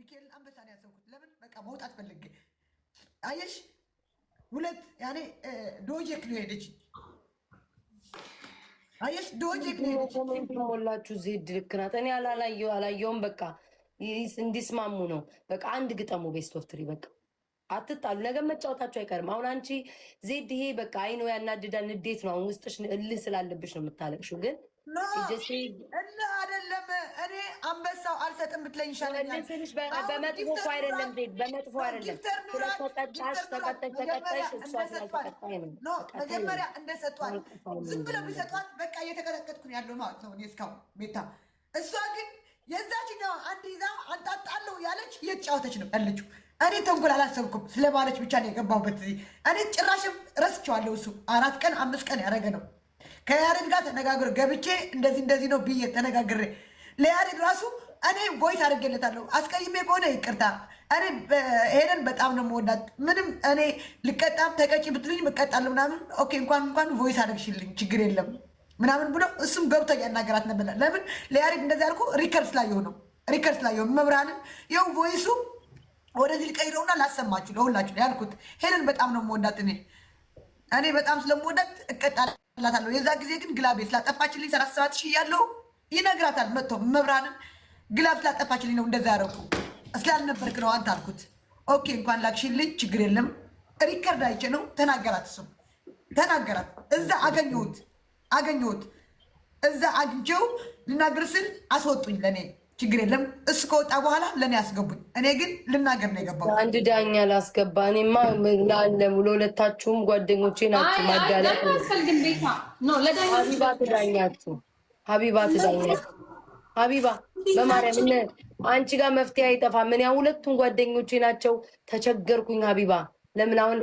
ሚካኤልን አንበሳ ነው ያሰብኩት። ለምን በቃ መውጣት ፈልጌ አየሽ። ሁለት ያኔ ዶጄክ ነው ሄደች። አየሽ ዶጄክ ነው ሄደች። ሞላችሁ ዜድ ልክ ናት። እኔ አላየውም። በቃ እንዲስማሙ ነው። በቃ አንድ ግጠሙ ቤስት ኦፍ ትሪ በቃ አትጣሉ። ነገ መጫወታችሁ አይቀርም። አሁን አንቺ ዜድ ይሄ በቃ አይኖ ያናድዳል። ንዴት ነው አሁን ውስጥሽ እልህ ስላለብሽ ነው የምታለቅሽው። ግን እና አይደለም እኔ አንበሳው አልሰጥም ብትለኝ ይሻለኛል። በመጥፎ እኮ አይደለም ዜድ፣ በመጥፎ አይደለም። ተቀጣሽ እሷ ስላልተቀጣይ ነው። መጀመሪያ እንደሰጧት ዝም ብለው ቢሰጧት በቃ እየተቀጠቀጥኩ ያለው ማለት ነው እስካሁን ቤታ። እሷ ግን የዛችኛው አንድ ይዛ አንጣጣለሁ ያለች እየተጫወተች ነው ያለችው። እኔ ተንኮል አላሰብኩም። ስለማለች ብቻ ነው የገባሁበት። እኔ ጭራሽም ረስቼዋለሁ። እሱ 4 ቀን 5 ቀን ያደረገ ነው። ከያሬድ ጋር ተነጋግሮ ገብቼ እንደዚህ ነው ብዬ ተነጋግሬ ለያሬድ ራሱ እኔ ቮይስ አድርጌለታለሁ። አስቀይሜ ከሆነ ይቅርታ። እኔ ሄደን በጣም ነው የምወዳት። ምንም እኔ ልቀጣም ተቀጪ ብትሉኝ እቀጣለሁ ምናምን። ኦኬ እንኳን ቮይስ አድርግሽልኝ ችግር የለም ምናምን ብሎ እሱም ገብቶ ያናገራት ነበር። ለምን ለያሬድ እንደዚህ አልኩ? ሪከርስ ላይ የሆነው መብራንን ይኸው ቮይሱ ወደዚህ ልቀይረውና ላሰማችሁ ለሁላችሁ ያልኩት። ሄለን በጣም ነው የምወዳት። እኔ በጣም ስለምወዳት እቀጣላታለሁ። የዛ ጊዜ ግን ግላቤ ስላጠፋችልኝ 37 ሺህ ያለው ይነግራታል መጥቶ መብራንን ግላብ ስላጠፋችልኝ ነው እንደዛ ያደረኩ ስላልነበርክ ነው አንተ አልኩት። ኦኬ እንኳን ላክሽልኝ ችግር የለም ሪከርድ አይቼ ነው ተናገራት። እሱም ተናገራት። እዛ አገኘሁት እዛ አግኝቼው ልናገር ስል አስወጡኝ። ለእኔ ችግር የለም እሱ ከወጣ በኋላ ለእኔ አስገቡኝ። እኔ ግን ልናገር ነው የገባው። አንድ ዳኛ ላስገባ። እኔማ ለአለም ለሁለታችሁም ጓደኞቼ ናችሁ። ማዳላት ሀቢባ ትዳኛችሁ። ሀቢባ በማርያም አንቺ ጋር መፍትሄ አይጠፋም። ምን ያ ሁለቱም ጓደኞቼ ናቸው። ተቸገርኩኝ ሀቢባ። ለምን አሁን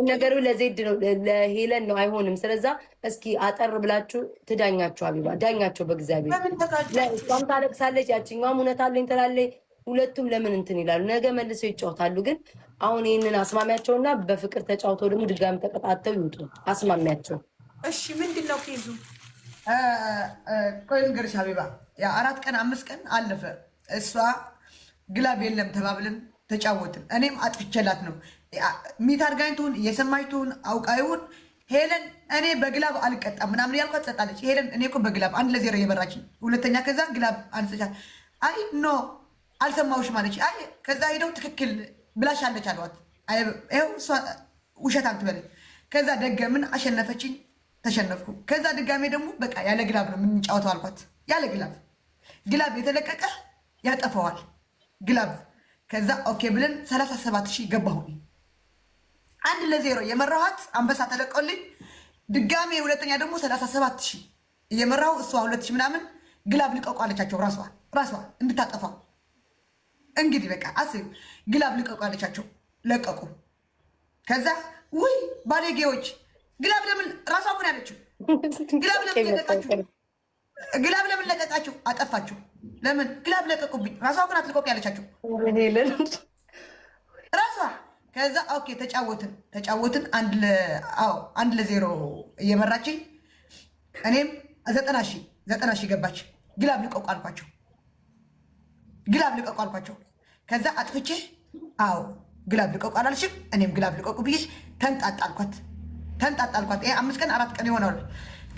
ነገሩ ለዜድ ነው ለሄለን ነው አይሆንም። ስለዛ እስኪ አጠር ብላችሁ ትዳኛችሁ። ሀቢባ ዳኛቸው በእግዚአብሔር። እሷም ታለቅሳለች፣ ያችኛዋም እውነት አለኝ ትላለች። ሁለቱም ለምን እንትን ይላሉ? ነገ መልሰው ይጫወታሉ። ግን አሁን ይህንን አስማሚያቸውና በፍቅር ተጫውተው ደግሞ ድጋሚ ተቀጣተው ይውጡ። አስማሚያቸው። እሺ ምንድን ነው ኬዙ? ቆይ ንገርሽ ሀቢባ። 4 ቀን 5 ቀን አለፈ። እሷ ግላብ የለም ተባብልን ተጫወትን። እኔም አጥፍቼላት ነው ሚት አድርጋኝ ትሁን እየሰማች ትሁን አውቃ ይሁን ሄለን እኔ በግላብ አልቀጣም ምናምን ያልኳት ትሰጣለች። ሄለን እኔ እኮ በግላብ 1-0 እየመራችኝ ሁለተኛ ከዛ ግላብ አንስቻት አይ ኖ አልሰማሁሽም አለች። አይ ከዛ ሄደው ትክክል ብላሻለች አልዋት። ይኸው እሷ ውሸት አትበለኝ። ከዛ ደገምን አሸነፈችኝ፣ ተሸነፍኩ። ከዛ ድጋሜ ደግሞ በቃ ያለ ግላብ ነው የምንጫወተው አልኳት። ያለ ግላብ የተለቀቀ ያጠፈዋል ግላብ። ከዛ ኦኬ ብለን 37 ሺህ ገባሁ። 1-0 የመራኋት አንበሳ ተለቆልኝ። ድጋሜ ሁለተኛ ደግሞ 37 ሺህ እየመራሁ እሷ 2 ሺህ ምናምን ግላብ ልቀቁ አለቻቸው። ራሷ እንድታጠፋ እንግዲህ በቃ አስብ። ግላብ ልቀቁ አለቻቸው፣ ለቀቁ። ከዛ ውይ ባለጌዎች ግላብ ለምን ራሷ ምን ያለችው ግላብ ለምን ለቀቃችሁ? አጠፋችሁ። ለምን ግላብ ለቀቁብኝ? ራሷ ግን አትልቀቁ ያለቻቸው ራሷ። ከዛ ኦኬ ተጫወትን 1-0 እየመራችኝ እኔም 90 ሺህ ገባች። ግላብ ልቀቁ አልኳቸው። ከዛ አጥፍቼ አዎ ግላብ ልቀቁ አላልሽም? እኔም ግላብ ልቀቁ ብዬ ተንጣጣልኳት። ይሄ 5 ቀን 4 ቀን ይሆናል።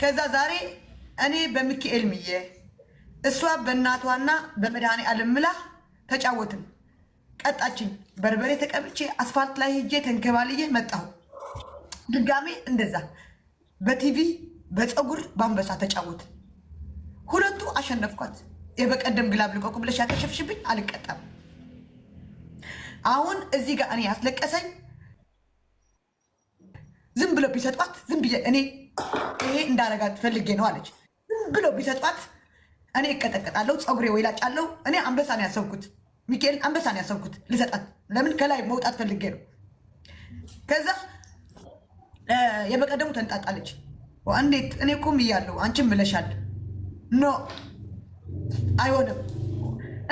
ከዛ ዛሬ እኔ በሚካኤል ምዬ እሷ በእናቷና በመድኃኔ ዓለም ምላ ተጫወትን። ቀጣችኝ። በርበሬ ተቀብቼ አስፋልት ላይ ሄጄ ተንከባልዬ መጣሁ። ድጋሜ እንደዛ በቲቪ በፀጉር በአንበሳ ተጫወትን። ሁለቱ አሸነፍኳት። የበቀደም ግላብ ልቀቁ ብለሽ ያከሸፍሽብኝ አልቀጣም። አሁን እዚህ ጋር እኔ ያስለቀሰኝ ዝም ብሎ ቢሰጧት ዝም ብዬ እኔ ይሄ እንዳረጋት ፈልጌ ነው አለች። ዝም ብሎ ቢሰጧት እኔ እቀጠቀጣለሁ፣ ፀጉሬ ወይላጫለሁ። እኔ አንበሳ ነው ያሰብኩት፣ ሚካኤል አንበሳ ነው ያሰብኩት ልሰጣት። ለምን ከላይ መውጣት ፈልጌ ነው። ከዛ የበቀደሙ ተንጣጣለች። እንዴት እኔ እኮ ብያለሁ አንቺም ብለሻል። ኖ አይሆንም።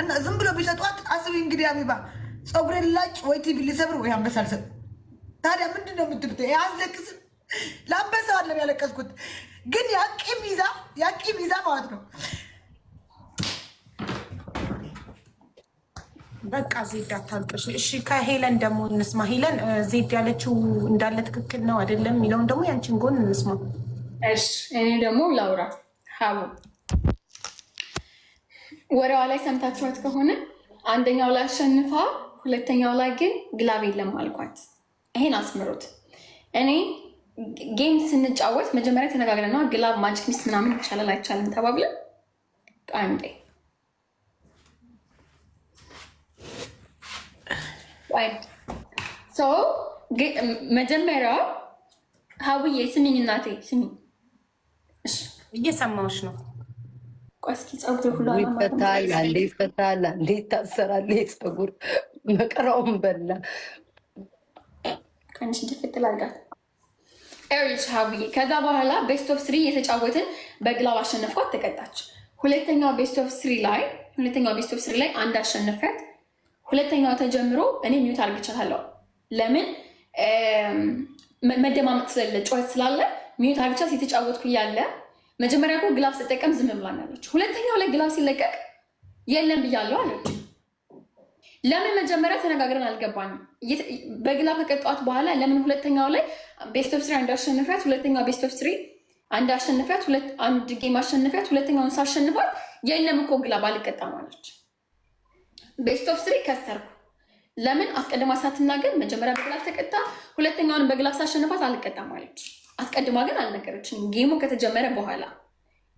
እና ዝም ብሎ ቢሰጧት አስቢ እንግዲህ ሀቢባ፣ ፀጉሬን ላጭ ወይ ቲቪ ሊሰብር ወይ አንበሳ ልሰጥ። ታዲያ ምንድን ነው የምትሉት? አያስለቅስም? ለአንበሳ አለም ያለቀስኩት ግን ያቂም ይዛ ማለት ነው። በቃ ዜድ አታልቅሽ። እሺ ከሄለን ደግሞ እንስማ። ሄለን ዜድ ያለችው እንዳለ ትክክል ነው አይደለም የሚለውን ደግሞ ያንቺን ጎን እንስማ። እሺ እኔ ደግሞ ላውራ። ሀቡ ወሬዋ ላይ ሰምታችኋት ከሆነ አንደኛው ላይ አሸንፋ፣ ሁለተኛው ላይ ግን ግላብ የለም አልኳት። ይሄን አስምሩት። እኔ ጌም ስንጫወት መጀመሪያ ተነጋግረና ግላብ ማጂክ ሚስት ምናምን ይቻላል አይቻልም ተባብለን አንዴ መጀመሪያ ሀቡዬ ስሚኝ፣ እናቴ ስሚኝ፣ እየሰማሁሽ ነው። ቆስኪ ፀጉር ሁሉ ይፈታል፣ አንዴ ይፈታል፣ አንዴ ይታሰራል። ፀጉር መቀራውን በላ ከንሽ ድፍትል አድርጋት ኤሪች ሀቡዬ። ከዛ በኋላ ቤስት ኦፍ ስሪ የተጫወትን በግላብ አሸነፍኳት፣ ተቀጣች። ሁለተኛው ቤስት ኦፍ ስሪ ላይ አንድ አሸነፍያት። ሁለተኛው ተጀምሮ እኔ ሚዩት አርግቻታለሁ። ለምን መደማመጥ ስለሌለ ጨዋታ ስላለ ሚዩት አርግቻት የተጫወትኩ እያለ መጀመሪያ እኮ ግላብ ስጠቀም ዝም ብላኛለች። ሁለተኛው ላይ ግላብ ሲለቀቅ የለም ብያለሁ አለች። ለምን መጀመሪያ ተነጋግረን አልገባኝም። በግላብ ከቀጣኋት በኋላ ለምን ሁለተኛው ላይ ቤስት ኦፍ ስሪ አንድ አሸንፊያት፣ ሁለተኛው ቤስት ኦፍ ስሪ አንድ አሸንፊያት፣ አንድ ጌም አሸንፊያት፣ ሁለተኛውን ሳሸንፋት የለም እኮ ግላብ አልቀጣም አለች። ቤስት ኦፍ ስሪ ከሰርኩ። ለምን አስቀድማ ሳትናገር መጀመሪያ በግላብ ተቀጣ፣ ሁለተኛውን በግላብ ሳሸንፋት አልቀጣም አለች። አስቀድማ ግን አልነገረችኝም። ጌሙ ከተጀመረ በኋላ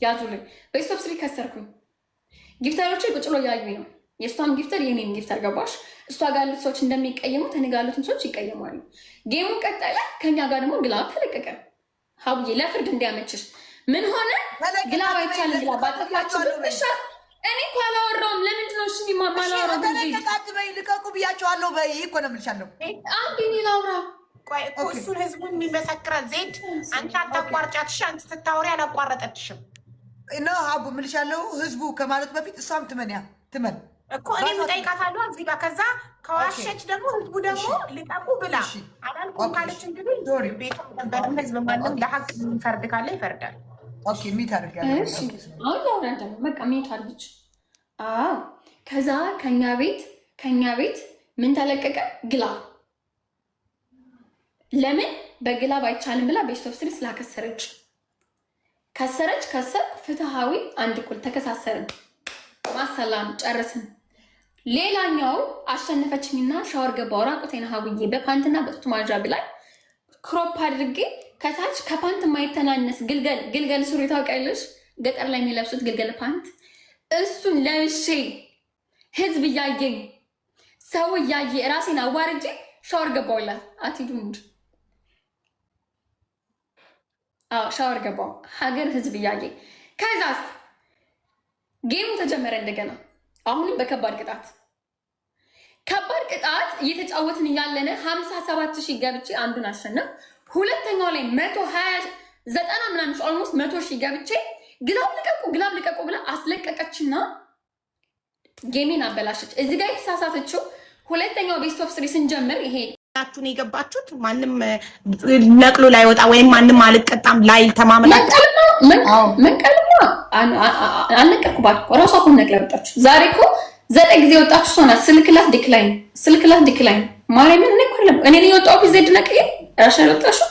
ያዙልኝ። ቤስት ኦፍ ስሪ ከሰርኩኝ። ጊፍተሮች ቁጭ ብሎ እያዩኝ ነው። የእሷም ጊፍተር የኔም ጊፍተር ገባሽ። እሷ ጋር ያሉት ሰዎች እንደሚቀየሙ ከእኔ ጋር ያሉትን ሰዎች ይቀየማሉ። ጌሙ ቀጠለ። ከኛ ጋር ደግሞ ግላብ ተለቀቀ። ሀቡዬ ለፍርድ እንዲያመችሽ ምን ሆነ? ግላብ አይቻልም። ግላብ ባጠፋችሁ ብሻል እኔ እኮ አላወራሁም። ለምንድን ነው እሺ ማላወራው? ተለቀቃትበይ ልቀቁ ብያቸዋለሁ። በይ እኮ ነው የምልሻለሁ። አንዴ እኔ ላውራ። ቆይ እኮ እሱን ህዝቡን የሚመሰክራል። ዜድ አንቺ አታቋርጫትሽ። አንቺ ስታወሪ አላቋረጠችሽም ነው ሀቡ የምልሻለሁ። ህዝቡ ከማለት በፊት እሷም ትመን እኮ እኔ የምጠይቃታለሁ እዚህ ጋር። ከዛ ከዋሸች ደግሞ ህዝቡ ደግሞ ልቀቁ ብላ አላልኩም ካለች እንግዲህ ቤቷ ነበርም ህዝብ ማንም ለሀቅ የሚፈርድ ካለ ይፈርዳል። ሚት አድርጋለሁ። አሁን ላውራ ደግሞ በቃ ሚት አድርግች። ከዛ ከኛ ቤት ምን ተለቀቀ? ግላብ። ለምን በግላብ አይቻልም ብላ ቤስት ኦፍ ስሪ ስላከሰረች ከሰርኩ። ፍትሃዊ አንድ እኩል ተከሳሰርን። ማሰላም ጨርስን። ሌላኛው አሸነፈችኝና ሻወር ገባሁ። ራቁቴን ሀቡዬ በፓንትና በጡት ማድረግ ላይ ክሮፕ አድርጌ ከታች ከፓንት የማይተናነስ ግልገል ሱሪ ታውቂያለሽ? ገጠር ላይ የሚለብሱት ግልገል ፓንት፣ እሱን ለብሼ ህዝብ እያየኝ ሰው እያየ ራሴን አዋርጄ ሻወር ገባሁላት። አትሂዱ እንጂ ሻወር ገባሁ፣ ሀገር ህዝብ እያየ። ከዛስ ጌሙ ተጀመረ እንደገና። አሁንም በከባድ ቅጣት እየተጫወትን እያለን 57,000 ገብቼ አንዱን አሸነፍ። ሁለተኛው ላይ 120 ምናምን ኦልሞስት 100,000 ገብቼ ግላብ ልቀቁ ብላ አስለቀቀችና ጌሜን አበላሸች። እዚህ ጋር የተሳሳተችው ሁለተኛው ቤስት ኦፍ ስሪ ስንጀምር ይሄ ናችሁን የገባችሁት ማንም ነቅሎ ላይ ወጣ ወይም ማንም አልቀጣም ላይ ተማመናችሁ መንቀልማ አልነቀርኩባት ራሷ እኮ ነቅላ ወጣችሁ። ዛሬ እኮ 9 ጊዜ ወጣችሁ ሶና ስልክላት ዲክላይን ማርያምን እኔ ነው የወጣው ዜድ ነቅዬ ራሻ ወጣችሁ።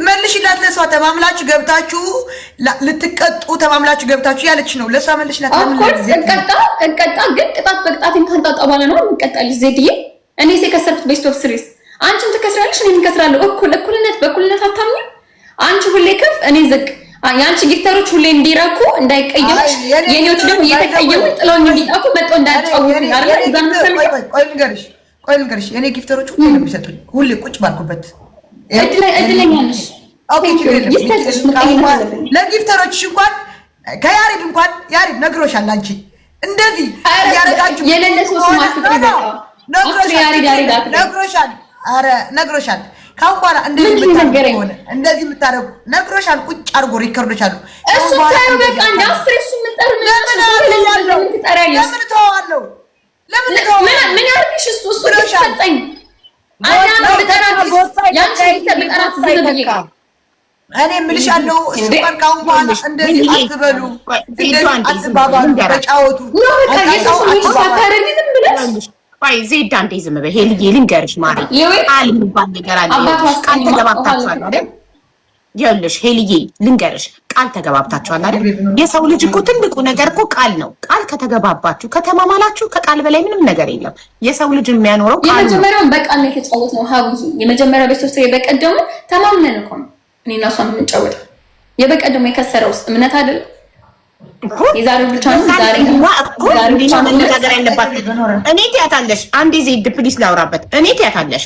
መልሽላት ለሷ ተማምላችሁ ገብታችሁ ልትቀጡ ተማምላችሁ ገብታችሁ ያለች ነው። ለሷ መልሽላት። እንቀጣ ግን ቅጣት በቅጣቴን ካንጣጣ በኋላ ነው እንቀጣልሽ ዜድዬ። እኔ የከሰርኩት ቤስት ኦፍ ስሪስ አንቺም ትከስራለሽ፣ እኔም እከስራለሁ። በእኩልነት አታምኚም። አንቺ ሁሌ ከፍ እኔ ዝቅ። የአንቺ ጊፍተሮች ሁሌ እንዲረኩ እንዳይቀየሙሽ፣ የኔዎች ደግሞ እየተቀየሙ ጥለውኝ እንዲጣፉ መጥቶ እንዳያጫውቱኝ አይደል? ቆይ ልንገርሽ የኔ ጊፍተሮች ሁሌ ነው የሚሰጡኝ። ሁሌ ቁጭ ባልኩበት እድለኛ ነሽ። ለጊፍተሮችሽ እንኳን ከያሬድ ያሬድ ነግሮሻል። አንቺ እንደዚህ ያረጋችሁ የሌለ ሰው ስማችሁ ነግሮሻል። ካሁን በኋላ እንደዚህ የምታደርጉ ነግሮሻል። ቁጭ አድርጎ ሪከርዶች አሉ። እሱ ታዩ በቃ እንደ አስር እሱ ምንጠር ለምን ተዋዋለሁ? ምን ያርግሽ? እሱ ሰጠኝ እኔ የምልሻለሁ። እሱ ቀን ካሁን በኋላ እንደዚህ አትበሉ፣ እንደዚህ አትባባሉ፣ ተጫወቱ። ቆይ ዜድ አንዴ ዝም በይ ሄልዬ ልንገርሽ ማሪ ቃል የሚባል ነገር አለ ቃል ተገባብታችኋል አይደል ይኸውልሽ ሄልዬ ልንገርሽ ቃል ተገባብታችኋል አይደል የሰው ልጅ እኮ ትልቁ ነገር እኮ ቃል ነው ቃል ከተገባባችሁ ከተማማላችሁ ከቃል በላይ ምንም ነገር የለም የሰው ልጅ የሚያኖረው ቃል ነው የመጀመሪያውን በቃል ነው የተጫወትነው ሀቡዬ የመጀመሪያው በሶስት የበቀደሙ ተማምነን እኮ ነው እኔና እሷ የምንጫወተው የበቀደሙ የከሰረውስ እምነት አይደል የዛሬው ብቻ ነው ዛሬ ነገር ያለባችሁ እኔ ትያታለሽ አንዴ ዜድ ፕሊስ ላውራበት እኔ ትያታለሽ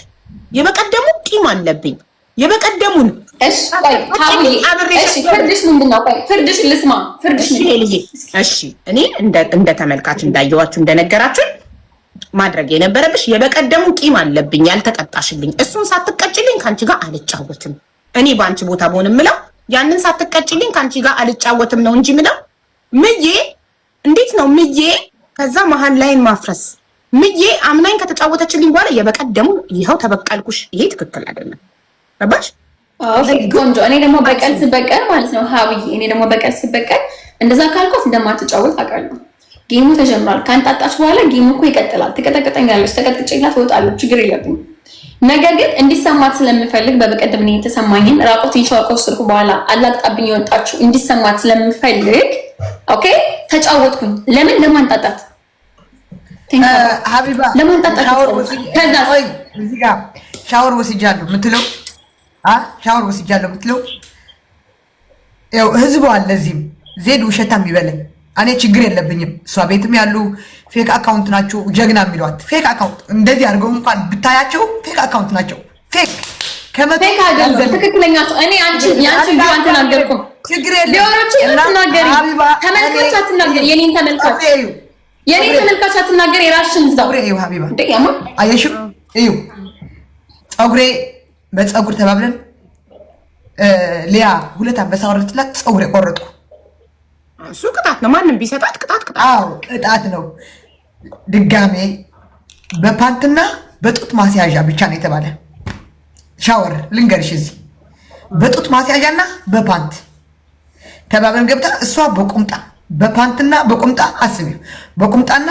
የበቀደሙ ቂም አለብኝ የበቀደሙን እሺ ቆይ ሀቡዬ እሺ ፍርድሽ ምንድነው ቆይ ፍርድሽ ልስማ ፍርድሽ እሺ እኔ እንደ ተመልካች እንዳየዋችሁ እንደነገራችሁ ማድረግ የነበረብሽ የበቀደሙ ቂም አለብኝ ያልተቀጣሽልኝ እሱን ሳትቀጭልኝ ካንቺ ጋር አልጫወትም እኔ ባንቺ ቦታ ብሆን ምለው ያንን ሳትቀጭልኝ ካንቺ ጋር አልጫወትም ነው እንጂ ምለው ምዬ እንዴት ነው ምዬ ከዛ መሀል ላይን ማፍረስ ምዬ አምናኝ ከተጫወተችልኝ በኋላ የበቀደሙ ይኸው ተበቀልኩሽ ይሄ ትክክል አይደለም አባሽ ቆንጆ እኔ ደግሞ በቀል ስበቀል ማለት ነው ሀብዬ እኔ ደግሞ በቀል ስበቀል እንደዛ ካልኳት እንደማትጫወት አውቃለሁ ጌሙ ተጀምሯል ካንጣጣች በኋላ ጌሙ እኮ ይቀጥላል ትቀጠቅጠኛለች ተቀጥቅጭላት እወጣለሁ ችግር የለብኝም ነገር ግን እንዲሰማት ስለምፈልግ በበቀደም ነው የተሰማኝን ራቆት ይቻቆ ስልኩ በኋላ አላቅጣብኝ የወጣችሁ እንዲሰማት ስለምፈልግ ኦኬ ተጫወትኩኝ ለምን ለማንጣጣት ሀቢባ ለማንጣጣት ከዛ እዚህ ጋር ሻወር ወስጃለሁ የምትለው ሻወር ወስጃለሁ የምትለው ያው ህዝቡ አለ እዚህም ዜድ ውሸታም ይበለኝ እኔ ችግር የለብኝም እሷ ቤትም ያሉ ፌክ አካውንት ናቸው ጀግና የሚሏት ፌክ አካውንት እንደዚህ አድርገው እንኳን ብታያቸው ፌክ አካውንት ናቸው ፌክ ፌክ አይደለም ትክክለኛ እኔ ያንቺ ቢዋን ተናገርኩ ችግር የለም ሊወሮች ተናገሪ ተመልካች አትናገር የኔን ተመልካች አትናገር የራስሽን ዛው እዩ ሀቢባ አየሽ እዩ ፀጉሬ በፀጉር ተባብለን ሊያ ሁለት አንበሳ ወረድትላት ፀጉሬ ቆረጥኩ እሱ ቅጣት ነው ማንም ቢሰጣት ቅጣት አዎ ቅጣት ነው ድጋሜ በፓንትና በጡት ማስያዣ ብቻ ነው የተባለ ሻወር ልንገርሽ እዚህ በጡት ማስያዣና በፓንት ተባብለን ገብታ እሷ በቁምጣ በፓንትና በቁምጣ አስቢው በቁምጣና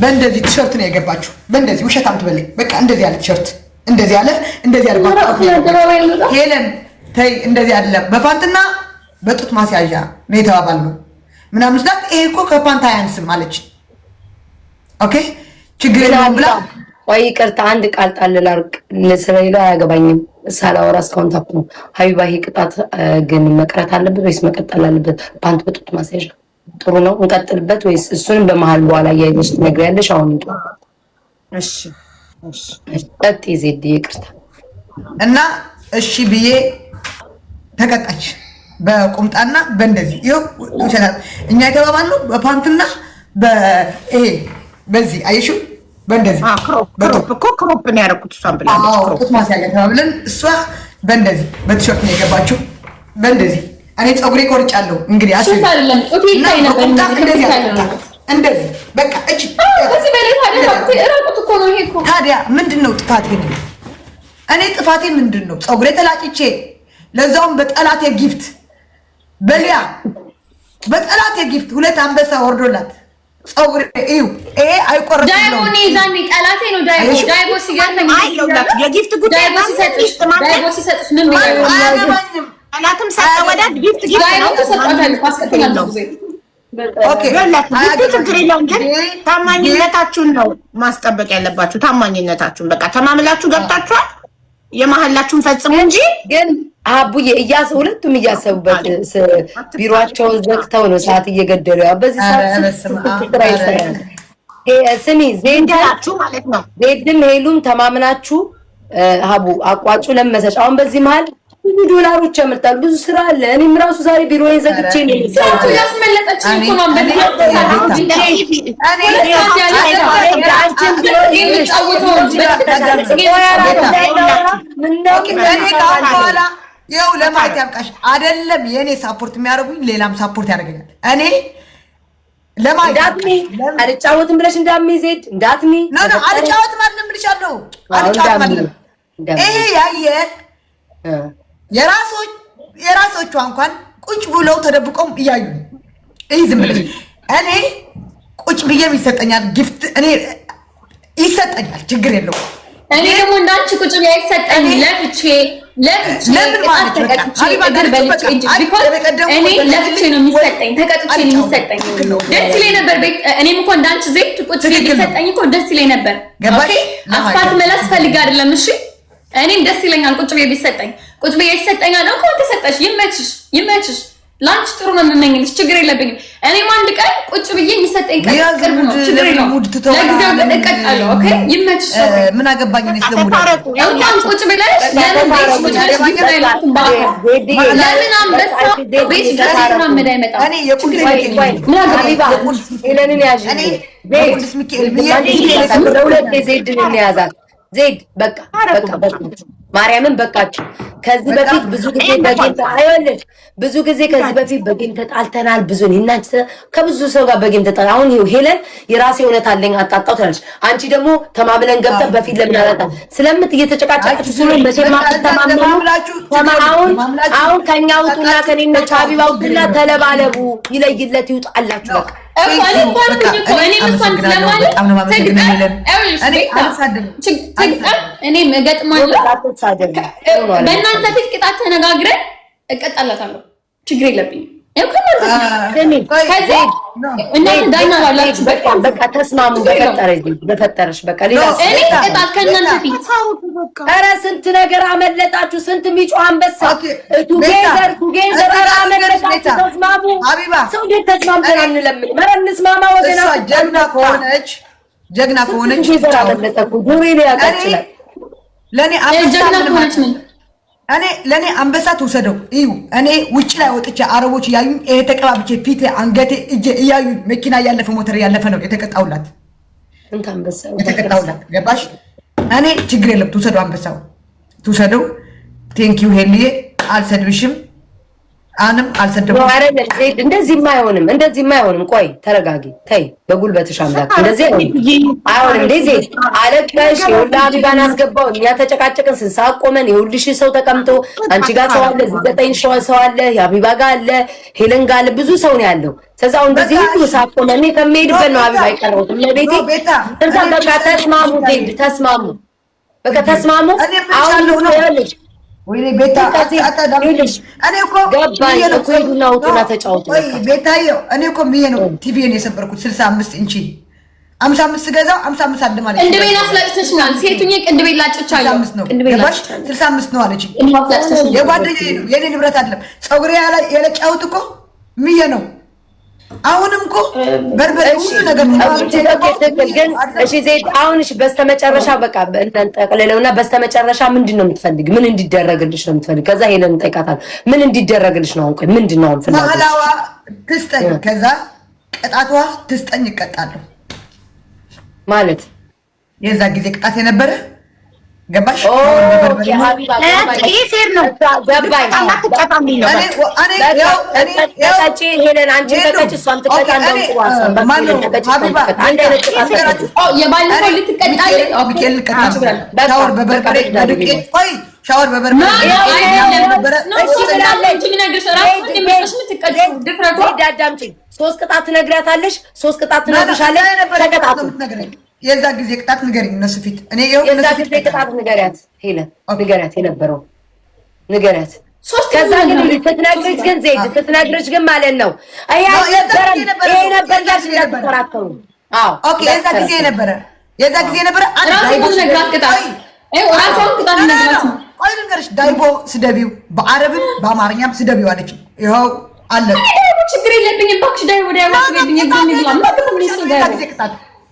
በእንደዚህ ቲሸርት ነው የገባችው በእንደዚህ ውሸታም ትበለኝ በቃ እንደዚህ ያለ ቲሸርት እንደዚህ ያለ ሄለን ተይ እንደዚህ ያለ በፓንትና በጡት ማስያዣ ነው የተባባልነው ምናምን ስላት ይሄ እኮ ከፓንት አያንስም አለች ኦኬ ችግር የለውም ብላ ወይ ይቅርታ አንድ ቃል ጣል ላርቅ ስለሌላ አያገባኝም ሳላወራ እስካሁን ታኩ ሀቢባ ይሄ ቅጣት ግን መቅረት አለበት ወይስ መቀጠል አለበት ፓንት በጡት ማስያዣ ጥሩ ነው እንቀጥልበት ወይስ እሱንም በመሃል በኋላ ያይሽ ትነግሪያለሽ አሁን እሺ ጠጥ ዜድ ይቅርታ እና እሺ ብዬ ተቀጣች በቁምጣና በእንደዚህ ይኸው እኛ የተባባልነው በፓንትና በይሄ በዚህ አየሽው በእንደዚህ ክሮፕ ነው ያደረኩት እሷን ብላለች ጡት ማስያዣ ተባብለን እሷ በእንደዚህ በቲሸርት ነው የገባችው በእንደዚህ እኔ ፀጉሬ ቆርጫለሁ እንግዲህ አስቢ እንደዚህ በቃ እቺ ታዲያ ምንድን ነው ጥፋቴ እኔ ጥፋቴ ምንድን ነው ፀጉሬ ተላጭቼ ለዛውም በጠላቴ ጊፍት በሊያ በጠላቴ ጊፍት ሁለት አንበሳ ወርዶላት ፀጉሬ እዩ ይሄ አይቆርጥም ዳይቦኒ ዛኒ ጠላቴ ነው ዳይቦ ሲገርመኝ የጊፍት ጉዳይ ዳይቦ ሲሰጥሽ ምን ቢያዩ አያገባኝም ጠላትም ሰጠ ወዳድ ጊፍት ዳይቦ ተሰጥቷል ማስቀጥላለሁ ኦኬ ችግር የለውም ግን ታማኝነታችሁን ነው ማስጠበቅ ያለባችሁ ታማኝነታችሁን በቃ ተማምላችሁ ገብታችኋል የመሀላችሁን ፈጽሙ እንጂ ግን አቡዬ ሁለቱም እያሰቡበት ቢሮአቸውን ዘግተው ነው ሰዓት እየገደሉ ያው በዚህ ሰዓት ስሚ ዜዳችሁ ማለት ነው ዜድም ሄሉም ተማምናችሁ ሀቡ አቋጩ ለመሰች አሁን በዚህ መሀል ብዙ ዶላሮች ያመጣሉ ብዙ ስራ አለ እኔም ራሱ ዛሬ ቢሮዬን ዘግቼ ነው ሰዓቱ ያስመለጠች እኮ ነው በኋላ ይኸው ለማየት ያብቃሽ አይደለም የእኔ ሳፖርት የሚያደርጉኝ ሌላም ሳፖርት ያደርገኛል እኔ ለማየት አልጫወትም ብለሽ እንዳትሚ እንዳትሚ አልጫወትም አይደለም ብልሻለሁ አልጫወትም አይደለም ይሄ ያየ የራሶቿ እንኳን ቁጭ ብለው ተደብቀው እያዩ ዝም ብለሽ እኔ ቁጭ ብዬ ይሰጠኛል ጊፍት እኔ ይሰጠኛል፣ ችግር የለውም። እኔ ደግሞ እንዳንቺ ቁጭ ብዬ አይሰጠኝ ለፍቼ ለምን ማለት ነው? እግር በልቼ እኔ ለፍቼ ነው የሚሰጠኝ፣ ተቀጥቼ ነው የሚሰጠኝ። ደስ ይለኝ ነበር። እኔም እኮ እንዳንቺ ዘይት ቁጭ ብዬ ቢሰጠኝ እኮ ደስ ይለኝ ነበር። አስፋልት መላስ ፈልግ አይደለም። እሺ እኔም ደስ ይለኛል ቁጭ ብዬ ቢሰጠኝ። ቁጭ ብዬ ይሰጠኛል እኮ ተሰጠሽ፣ ይመችሽ፣ ይመችሽ። ላንቺ ጥሩ ነው የምመኝልሽ፣ ችግር የለብኝም። እኔም አንድ ቀን ቁጭ ብዬ የሚሰጠኝ ቀን ቅርብ ነው፣ ችግር የለውም። ለጊዜው ግን እቀጣለሁ። ኦኬ ይመችሽ። ምን አገባኝ እኔ ስለሙድ እንኳን ቁጭ ብለሽ ለምን ቤት ቁጭ ብለሽ ይዘላልኩም ባቆ ለምን አንበሳ ቤት ተራመደ አይመጣም። እኔ የቁልስ ምን አገባኝ ሄለንን ያዥ የቁልስ ሚካኤል ለሁለት ዜድን እንያዛት ዜድ በቃ በቃ ማርያምን በቃችሁ። ከዚህ በፊት ብዙ ጊዜ በጌም አይወልድ ብዙ ጊዜ ከዚህ በፊት በጌም ተጣልተናል። ብዙ እናንተ ከብዙ ሰው ጋር በጌም ተጣል። አሁን ይሄው ሄለን የራሴ እውነት አለኝ አጣጣው ትላለች። አንቺ ደግሞ ተማምለን ገብተን በፊት ለምን አላጣ ስለምት እየተጨቃጨቃችሁ ስለሆነ መቼም አትተማመኑ። አሁን ከኛ ውጡና ከኔና ሀቢባ ውጡና ተለባለቡ፣ ይለይለት ይውጣላችሁ በቃ በእናንተ ፊት ቅጣት ተነጋግረን እቀጣላታለሁ። ችግር የለብኝም። በቃ ተስማሙ። በፈጠረሽ በቃ ቅጣት ከእናንተ ፊት ኧረ ስንት ነገር አመለጣችሁ። ስንት ሚጮ አንበሳ ቱጌዘር አመለጣችሁ። ተስማሙ። ሰው እንዴት ተስማምተን አንለምን? ኧረ እንስማማ ወገና። ጀግና ከሆነች ቱጌዘር አመለጠ እኮ ዱሬ ነው ያውቃችላል። ለእኔ አንበሳ ትውሰደው። እዩ እኔ ውጭ ላይ ወጥቼ አረቦች እያዩኝ ይሄ ተቀባብቼ ፊቴ፣ አንገቴ፣ እጄ እያዩኝ መኪና እያለፈ ሞተር እያለፈ ነው የተቀጣውላት። የተቀጣውላት ገባሽ? እኔ ችግር የለም ትውሰደው፣ አንበሳው ትውሰደው። ቴንኪዩ ሄልዬ፣ አልሰድብሽም። አንም አልሰደብኩም። እንደዚህማ አይሆንም፣ እንደዚህማ አይሆንም። ቆይ ተረጋጊ፣ ተይ በጉልበትሽ አምላክ። እንደዚህ አይሆንም። እንደዚህ አለቀሽ። ይኸውልህ ሀቢባን አስገባው። እኛ ተጨቃጨቅን፣ ስንት ሰዓት ቆመን። ይኸውልሽ ሰው ተቀምጦ አንቺ ጋር ሰው አለ፣ እዚህ 9 ሰው አለ፣ የሀቢባ ጋር አለ፣ ሄለን ጋር አለ፣ ብዙ ሰው ነው ያለው። ከዛ አሁን እንደዚህ ሁሉ ሰዓት ቆመን እኔ ከመሄድበት ነው ሀቢባ አይቀረውም ለቤቴ። እዛ በቃ ተስማሙ፣ ዜድ ተስማሙ፣ በቃ ተስማሙ። አሁን ነው ያለሽ ወይኔ ቤታ እኔ እኮ ቤታዬ እኔ እኮ ምዬ ነው ቲቪን የሰበርኩት 65 ኢንቺ 55 ገዛው 55 አለ ማለት ነው። ቅድቤን አስላጭተሽናል። ሴቱኝ ቅድቤን ላጭቻለሁ። 65 ነው አለች። የጓደኛዬ ነው የኔ ንብረት አይደለም። ፀጉሬ የለጫውት እኮ ምዬ ነው። አሁንም እኮ በርበሬ ሁሉ ነገር ግን እሺ ዜድ አሁን እሺ በስተመጨረሻ በቃ እንጠቅልለውና በስተመጨረሻ ምንድን ነው የምትፈልግ? ምን እንዲደረግልሽ ነው የምትፈልግ? ከዛ ሄለን እንጠይቃታለን። ምን እንዲደረግልሽ ነው? አሁን ምንድን ነው ፍላጎት? ማህላዋ ትስጠኝ፣ ከዛ ቅጣቷ ትስጠኝ፣ ይቀጣለሁ ማለት የዛ ጊዜ ቅጣት የነበረ ገባሽ? ይሄ ፌር ነው ገባኝ። ሄለን አንቺ ተቀጭ፣ እሷም ተቀጣ። ሻወር በበርበሬ ሶስት ቅጣት ትነግራታለሽ፣ ሶስት ቅጣት ትነግርሻለሽ። ተቀጣጡ። የዛ ጊዜ ቅጣት ንገሪኝ እነሱ ፊት። እኔ የዛ ጊዜ ቅጣት ንገሪያት ሄለን፣ ንገሪያት የነበረው ንገሪያት። ከዛ ግን ስትነግርሽ ግን ዜድ ስትነግርሽ ግን ማለት ነው ይሄ ነበር ያልሽ እንዳትከራከሩ። ኦኬ የዛ ጊዜ ነበረ ቆይ ልንገርሽ፣ ዳይቦ ስደቢው በአረብም በአማርኛም ስደቢው አለች። ይኸው አለ ችግር የለብኝም እባክሽ። ዳይቦ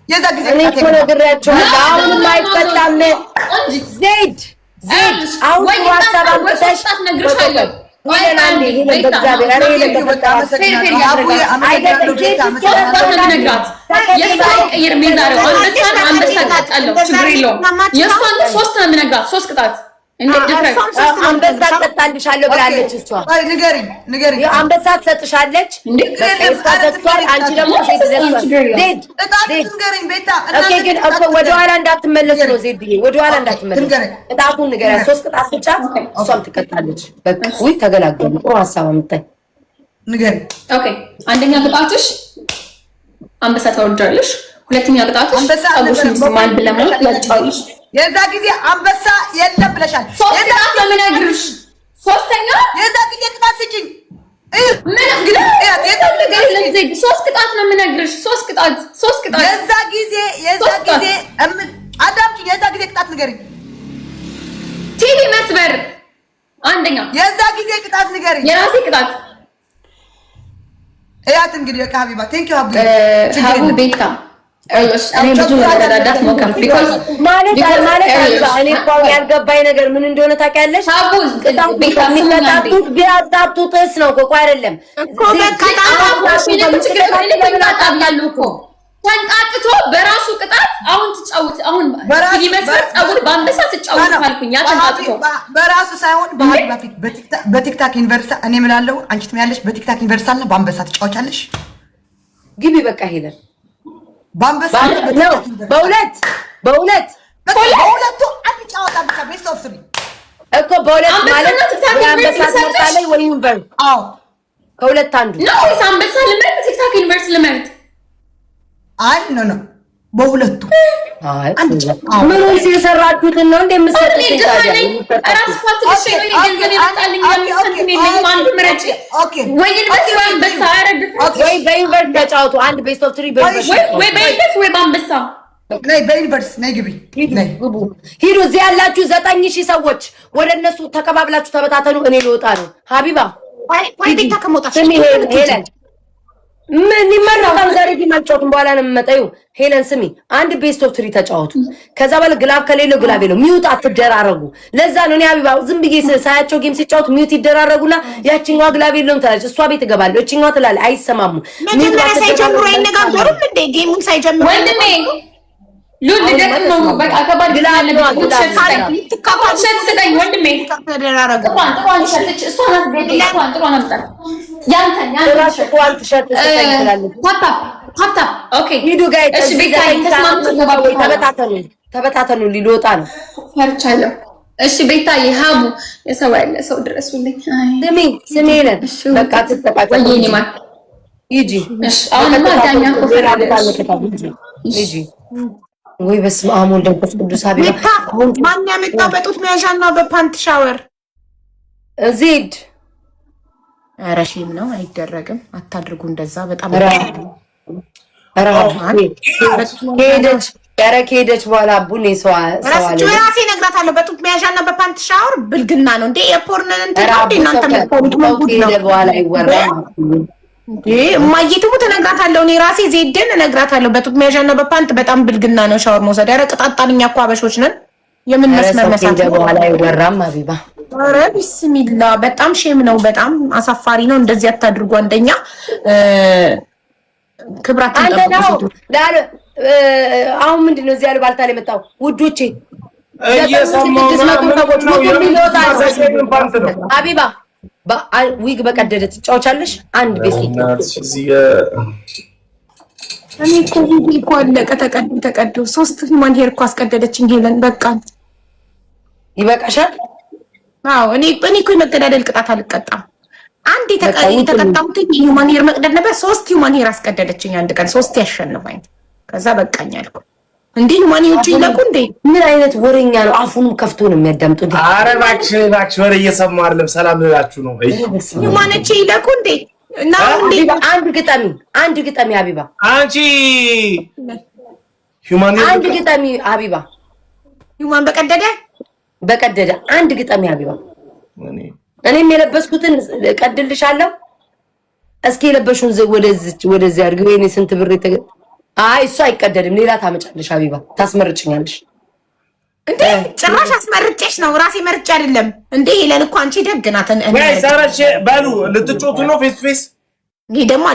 የዛ ጊዜ እኔ እኮ ነግሬያቸዋለሁ። አሁንም አይፈታም ዜድ አሁን ሀሳብ አምጥተሽ ነግሬሻለሁ። ሶስት ቅጣት አንበሳ ትሰጣልሻለሁ ብላለች እሷ። ንገሪኝ አንበሳ ትሰጥሻለች። አንቺ ደግሞ ወደኋላ እንዳትመለስ ነው ዜድዬ፣ ወደኋላ እንዳትመለስ። ቅጣቱን ንገሪያት። 3 ቅጣት ስጫት፣ እሷም ትቀጣለች። በቃ ውይ ተገላገሉ። ጥሩ ሀሳብ አምጣኝ። ንገሪኝ። ኦኬ አንደኛ ቅጣትሽ አንበሳ ታወርጃለሽ። ሁለተኛ ቅጣት ማን ብለማለት ያጫውሽ የዛ ጊዜ አንበሳ የለም ብለሻል። ሶስት ቅጣት ነው የምነግርሽ። ሶስተኛ የዛ ጊዜ ቅጣት ስጪኝ። ምን እንግዲህ ሶስት ቅጣት ነው የምነግርሽ። ሶስት ቅጣት የዛ ጊዜ አዳምጪኝ። የዛ ጊዜ ቅጣት ንገሪኝ። ቲቪ መስበር አንደኛ። የዛ ጊዜ ቅጣት ንገሪኝ። የራሴ ቅጣት እያት እንግዲህ በቃ ሀቢባ ቴንክ ዩ ሀቡ ቤታ እኔ ብዙ መረዳዳት ሞከርኩ። ማለት እኔ እኮ ያልገባኝ ነገር ምን እንደሆነ ታውቂያለሽ? የሚቀጣጡት ቢያጣጡትስ ነው እኮ አይደለም እኮ ተንቃጥቶ በራሱ ቅጣት አሁን ትጫወት አሁን ይመስል ጸጉር በአንበሳ ትጫወት ካልኩኝ ያ ተንቃጥቶ በራሱ ሳይሆን በሀቢባ ፊት በቲክታክ ዩኒቨርሲቲ እኔ እምላለሁ አንቺ ትምያለሽ። በቲክታክ ዩኒቨርሲቲ አለ በአንበሳ ትጫወቻለሽ። ግቢ በቃ ሄለን በአንበሳ ነው በሁለቱ አንድ ጨዋታ ብቻ ቤስት ኦፍ 3 እኮ በሁለት ማለት አንበሳ ትመርጣለች ወይ ዩኒቨርሲቲ? አዎ ከሁለት አንዱ ነው። ወይስ አንበሳ ልመርጥ ቲክታክ ዩኒቨርሲቲ ልመርጥ? አይ ኖ በሁለቱ አይ ምን ወይስ የሰራችሁትን ነው እንደምትሰጡት ታዲያ ራስ ፋትሽ ነው ገንዘብ ይመጣልኝ ለምሳሌ ምን አንዱ ምረጭ ወይ ዩኒቨርሲቲ ወይ አንበሳ አረድ ወይ በዩኒቨርሲቲ ተጫወቱ። አንድ ቤስት ኦፍ 3 በዩኒቨርሲቲ ወይ በዩኒቨርሲቲ ወይ በአንበሳ ነይ በዩኒቨርሲቲ ነይ ግቢ ነይ ሂዱ። እዚህ ያላችሁ 9000 ሰዎች ወደ እነሱ ተቀባብላችሁ ተበታተኑ። እኔ ልወጣ ነው። ሀቢባ ወይ ቤታ ከመውጣት ስሚ ሄለን ምን ይመረጣል? ዛሬ ቢማጫወቱን በኋላ ነው የምመጣው። ሄለን ስሚ አንድ ቤስት ኦፍ 3 ተጫወቱ። ከዛ በኋላ ግላብ ከሌለው ግላብ የለው ሚውት አትደራረጉ። ለዛ ነው እኔ ሀቢባ ዝም ብዬ ሳያቸው ጌም ሲጫወቱ ሚውት ይደራረጉና ያቺኛዋ ግላብ የለውም ትላለች፣ እሷ ቤት እገባለሁ፣ እቺኛዋ ትላለች። አይሰማሙ። መጀመሪያ ሳይጀምሩ አይነጋገሩም እንዴ? ጌሙን ሳይጀምሩ ወንድሜ ሉል ልደት ነው በቃ ከባድ ግላብ ስጠኝ ወንድሜ ተደራረጉ። ጥሯን ሸጥች እሷ ናት ቤት ጥሯን አምጣ ያንተን ታታ ኦኬ ሂዱ ጋር ተበታተኑ። ሊወጣ ነው ፈርቻለሁ። እሺ ቤታዬ ሀቡ የሰው ያለ ሰው ድረሱልኝ። ስሚ ሄለን በቃ ተጠቃቀቂ ሂጂ። አሁንማ ዳኛ ሂጂ። ወይ በስመ አብ ወወልድ ወመንፈስ ቅዱስ። ሀቢባ ማን ያመጣው በጡት መያዣና በፓንት ሻወር? ዜድ ኧረ ሼም ነው፣ አይደረግም። አታድርጉ እንደዛ። በጣም ከሄደች በኋላ አቡኔ ሰው ራሴ እነግራታለሁ። በጡት መያዣና በፓንት ሻወር ብልግና ነው እንዴ? የፖርነን እንትን ነው እንዴ? እናንተ የምትቆሩት ምን ጉድ ነው? በኋላ ይወራል እማዬ ትሙት እነግራታለሁ። እኔ ራሴ ዜድን እነግራታለሁ። በጡት መያዣና በፓንት በጣም ብልግና ነው ሻወር መውሰድ። ኧረ ቅጣጣን። እኛ እኮ አበሾች ነን። የምን መስመር መሳት በኋላ አይወራም። ሀቢባ ኧረ ቢስሚላ በጣም ሼም ነው። በጣም አሳፋሪ ነው። እንደዚህ አታድርጉ። አንደኛ ክብራችን ጠብቁ። አሁን ምንድን ነው እዚህ ያሉ ባልታ ላይ መጣው ውዶቼ ሀቢባ ዊግ በቀደደ ትጫወቻለሽ። አንድ ቤት እኔ እኮ ዊግ እኮ አለቀ ተቀዶ 3 ሂውማን ሄር እኮ አስቀደደችኝ ሄለን። በቃ ይበቃሻል። አዎ እኔ እኮ የመገዳደል ቅጣት አልቀጣም። አንድ የተቀጣሁት ሂውማን ሄር መቅደድ ነበር። 3 ሂውማን ሄር አስቀደደችኝ አንድ ቀን። 3 ያሸነፈኝ። ከዛ በቃኝ አልኩ። እንዴ ማንኞቹ ይለቁ እንዴ? ምን አይነት ወሬኛ ነው? አፉንም ከፍቶ ነው የሚያዳምጡ። ኧረ እባክሽ ወሬ እየሰማሁ አይደለም። ሰላም ልላችሁ ነው። ማንኞቹ ይለቁ እንዴ? እና አንድ ግጠሚ ሀቢባ። አንቺ ሂውማን አንድ ግጠሚ ሀቢባ። ሂውማን በቀደደ አንድ ግጠሚ ሀቢባ። እኔም የለበስኩትን ቀድልሻለሁ። እስኪ የለበሽውን ወደዚህ አድርጊ። ወይኔ ስንት ብር አይ እሱ አይቀደድም። ሌላ ታመጫለሽ ሀቢባ። ታስመርጭኛለሽ እንዴ? ጭራሽ አስመርጬሽ ነው። ራሴ መርጬ አይደለም እንዴ? ሄለን እኮ አንቺ ደግ ናት። ወይ ሰራች በሉ ልትጮቱ ነው ፌስ ፌስ። ይሄ ደግሞ